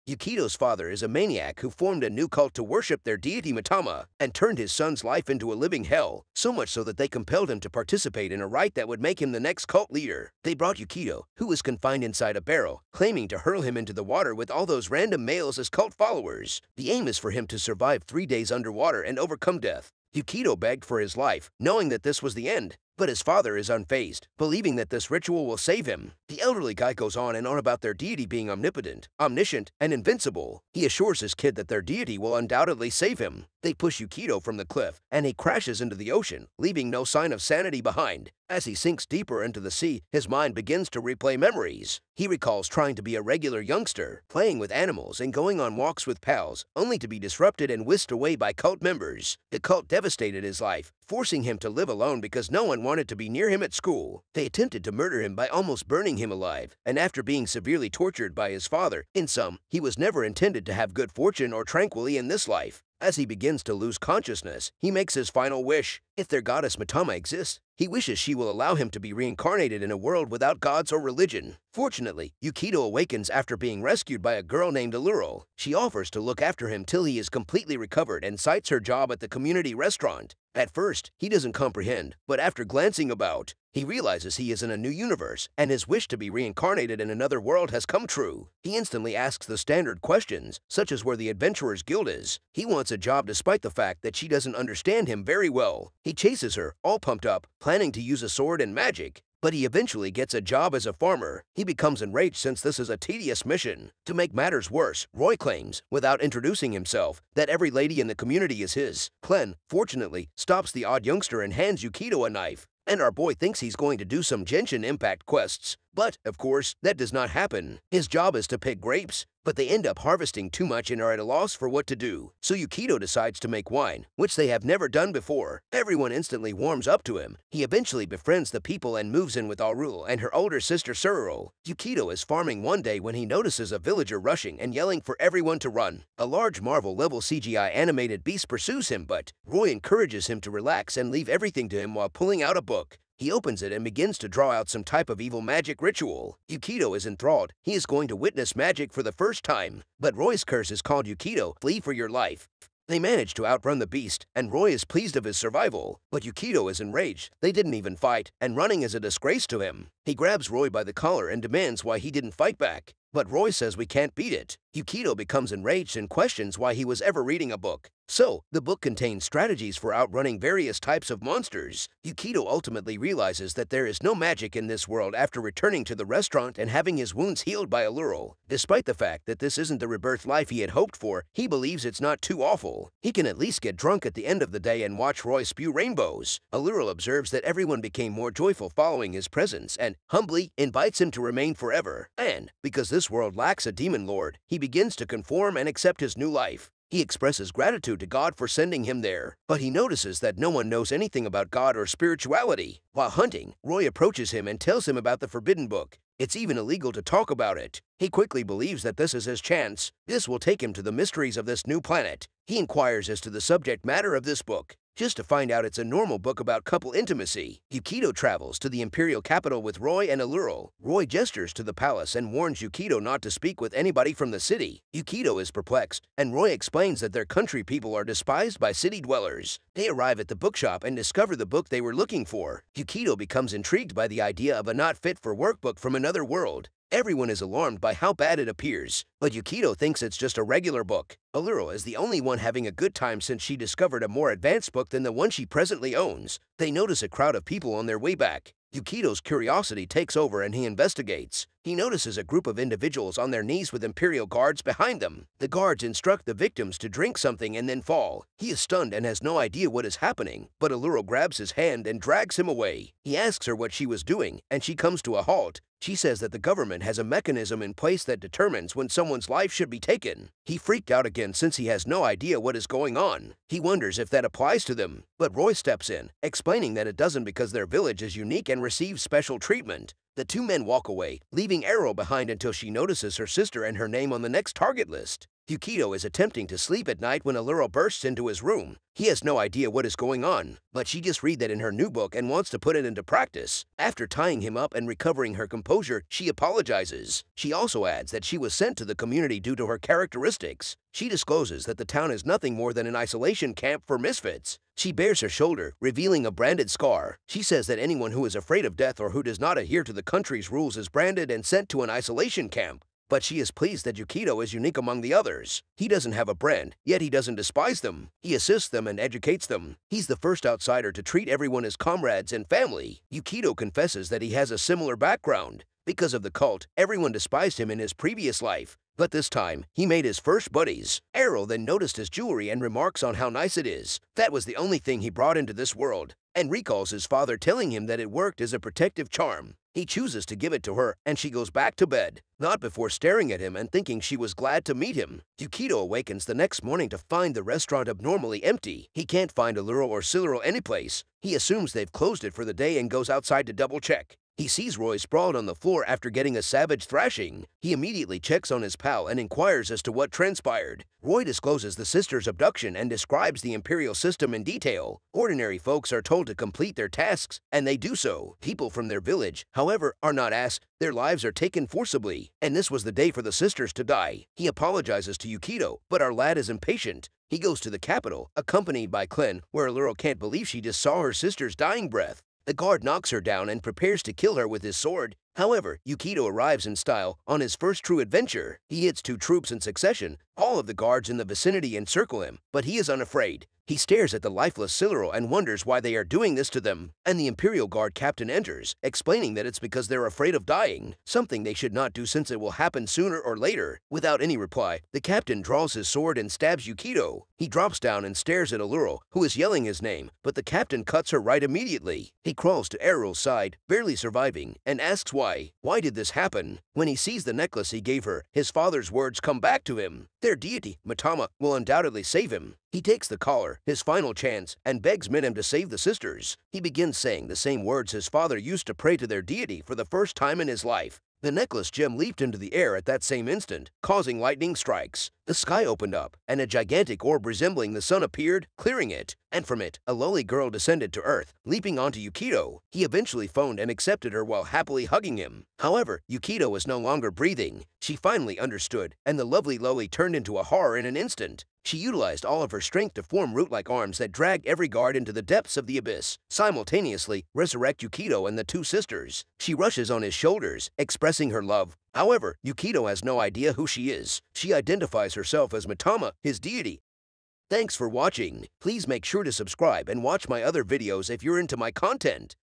Yukito's father is a maniac who formed a new cult to worship their deity Matama and turned his son's life into a living hell, so much so that they compelled him to participate in a rite that would make him the next cult leader. They brought Yukito, who was confined inside a barrel, claiming to hurl him into the water with all those random males as cult followers. The aim is for him to survive 3 days underwater and overcome death. Yukito begged for his life, knowing that this was the end. But his father is unfazed, believing that this ritual will save him. The elderly guy goes on and on about their deity being omnipotent, omniscient, and invincible. He assures his kid that their deity will undoubtedly save him. They push Yukito from the cliff, and he crashes into the ocean, leaving no sign of sanity behind. As he sinks deeper into the sea, his mind begins to replay memories. He recalls trying to be a regular youngster, playing with animals and going on walks with pals, only to be disrupted and whisked away by cult members. The cult devastated his life, forcing him to live alone because no one wanted to be near him at school. They attempted to murder him by almost burning him alive, and after being severely tortured by his father, in sum, he was never intended to have good fortune or tranquility in this life. As he begins to lose consciousness, he makes his final wish. If their goddess Matama exists, he wishes she will allow him to be reincarnated in a world without gods or religion. Fortunately, Yukito awakens after being rescued by a girl named Aluril. She offers to look after him till he is completely recovered and cites her job at the community restaurant. At first, he doesn't comprehend, but after glancing about, he realizes he is in a new universe, and his wish to be reincarnated in another world has come true. He instantly asks the standard questions, such as where the Adventurers Guild is. He wants a job despite the fact that she doesn't understand him very well. He chases her, all pumped up, planning to use a sword and magic. But he eventually gets a job as a farmer. He becomes enraged since this is a tedious mission. To make matters worse, Roy claims, without introducing himself, that every lady in the community is his. Clen, fortunately, stops the odd youngster and hands Yukito a knife. And our boy thinks he's going to do some Genshin Impact quests. But, of course, that does not happen. His job is to pick grapes, but they end up harvesting too much and are at a loss for what to do. So Yukito decides to make wine, which they have never done before. Everyone instantly warms up to him. He eventually befriends the people and moves in with Alrul and her older sister Sururul. Yukito is farming one day when he notices a villager rushing and yelling for everyone to run. A large Marvel-level CGI animated beast pursues him, but Roy encourages him to relax and leave everything to him while pulling out a book. He opens it and begins to draw out some type of evil magic ritual. Yukito is enthralled. He is going to witness magic for the first time. But Roy's curse is called Yukito, flee for your life. They manage to outrun the beast, and Roy is pleased of his survival. But Yukito is enraged. They didn't even fight, and running is a disgrace to him. He grabs Roy by the collar and demands why he didn't fight back. But Roy says we can't beat it. Yukito becomes enraged and questions why he was ever reading a book. So, the book contains strategies for outrunning various types of monsters. Yukito ultimately realizes that there is no magic in this world after returning to the restaurant and having his wounds healed by Aluril. Despite the fact that this isn't the rebirth life he had hoped for, he believes it's not too awful. He can at least get drunk at the end of the day and watch Roy spew rainbows. Aluril observes that everyone became more joyful following his presence and, humbly, invites him to remain forever. And, because this world lacks a demon lord, he begins to conform and accept his new life. He expresses gratitude to God for sending him there, but he notices that no one knows anything about God or spirituality. While hunting, Roy approaches him and tells him about the Forbidden Book. It's even illegal to talk about it. He quickly believes that this is his chance. This will take him to the mysteries of this new planet. He inquires as to the subject matter of this book, just to find out it's a normal book about couple intimacy. Yukito travels to the imperial capital with Roy and Aluril. Roy gestures to the palace and warns Yukito not to speak with anybody from the city. Yukito is perplexed, and Roy explains that their country people are despised by city dwellers. They arrive at the bookshop and discover the book they were looking for. Yukito becomes intrigued by the idea of a not-fit-for-work book from another world. Everyone is alarmed by how bad it appears, but Yukito thinks it's just a regular book. Aluril is the only one having a good time since she discovered a more advanced book than the one she presently owns. They notice a crowd of people on their way back. Yukito's curiosity takes over and he investigates. He notices a group of individuals on their knees with Imperial guards behind them. The guards instruct the victims to drink something and then fall. He is stunned and has no idea what is happening, but Aluril grabs his hand and drags him away. He asks her what she was doing, and she comes to a halt. She says that the government has a mechanism in place that determines when someone's life should be taken. He freaked out again since he has no idea what is going on. He wonders if that applies to them, but Roy steps in, explaining that it doesn't because their village is unique and receives special treatment. The two men walk away, leaving Arrow behind until she notices her sister and her name on the next target list. Yukito is attempting to sleep at night when Allura bursts into his room. He has no idea what is going on, but she just read that in her new book and wants to put it into practice. After tying him up and recovering her composure, she apologizes. She also adds that she was sent to the community due to her characteristics. She discloses that the town is nothing more than an isolation camp for misfits. She bares her shoulder, revealing a branded scar. She says that anyone who is afraid of death or who does not adhere to the country's rules is branded and sent to an isolation camp. But she is pleased that Yukito is unique among the others. He doesn't have a brand, yet he doesn't despise them. He assists them and educates them. He's the first outsider to treat everyone as comrades and family. Yukito confesses that he has a similar background. Because of the cult, everyone despised him in his previous life. But this time, he made his first buddies. Arrow then noticed his jewelry and remarks on how nice it is. That was the only thing he brought into this world, and recalls his father telling him that it worked as a protective charm. He chooses to give it to her, and she goes back to bed, not before staring at him and thinking she was glad to meet him. Yukito awakens the next morning to find the restaurant abnormally empty. He can't find Allura or Siluro anyplace. He assumes they've closed it for the day and goes outside to double-check. He sees Roy sprawled on the floor after getting a savage thrashing. He immediately checks on his pal and inquires as to what transpired. Roy discloses the sister's abduction and describes the Imperial system in detail. Ordinary folks are told to complete their tasks, and they do so. People from their village, however, are not asked. Their lives are taken forcibly, and this was the day for the sisters to die. He apologizes to Yukito, but our lad is impatient. He goes to the capital, accompanied by Clen, where Allura can't believe she just saw her sister's dying breath. The guard knocks her down and prepares to kill her with his sword. However, Yukito arrives in style on his first true adventure. He hits 2 troops in succession. All of the guards in the vicinity encircle him, but he is unafraid. He stares at the lifeless Siluro and wonders why they are doing this to them. And the Imperial Guard captain enters, explaining that it's because they're afraid of dying, something they should not do since it will happen sooner or later. Without any reply, the captain draws his sword and stabs Yukito. He drops down and stares at Allura, who is yelling his name, but the captain cuts her right immediately. He crawls to Errol's side, barely surviving, and asks why. Why did this happen? When he sees the necklace he gave her, his father's words come back to him. Their deity, Mitama, will undoubtedly save him. He takes the collar, his final chance, and begs Minim to save the sisters. He begins saying the same words his father used to pray to their deity for the first time in his life. The necklace gem leaped into the air at that same instant, causing lightning strikes. The sky opened up, and a gigantic orb resembling the sun appeared, clearing it. And from it, a lowly girl descended to earth, leaping onto Yukito. He eventually phoned and accepted her while happily hugging him. However, Yukito was no longer breathing. She finally understood, and the lovely lowly turned into a horror in an instant. She utilized all of her strength to form root-like arms that dragged every guard into the depths of the abyss, simultaneously resurrect Yukito and the 2 sisters. She rushes on his shoulders, expressing her love. However, Yukito has no idea who she is. She identifies herself as Mitama, his deity. Thanks for watching. Please make sure to subscribe and watch my other videos if you're into my content.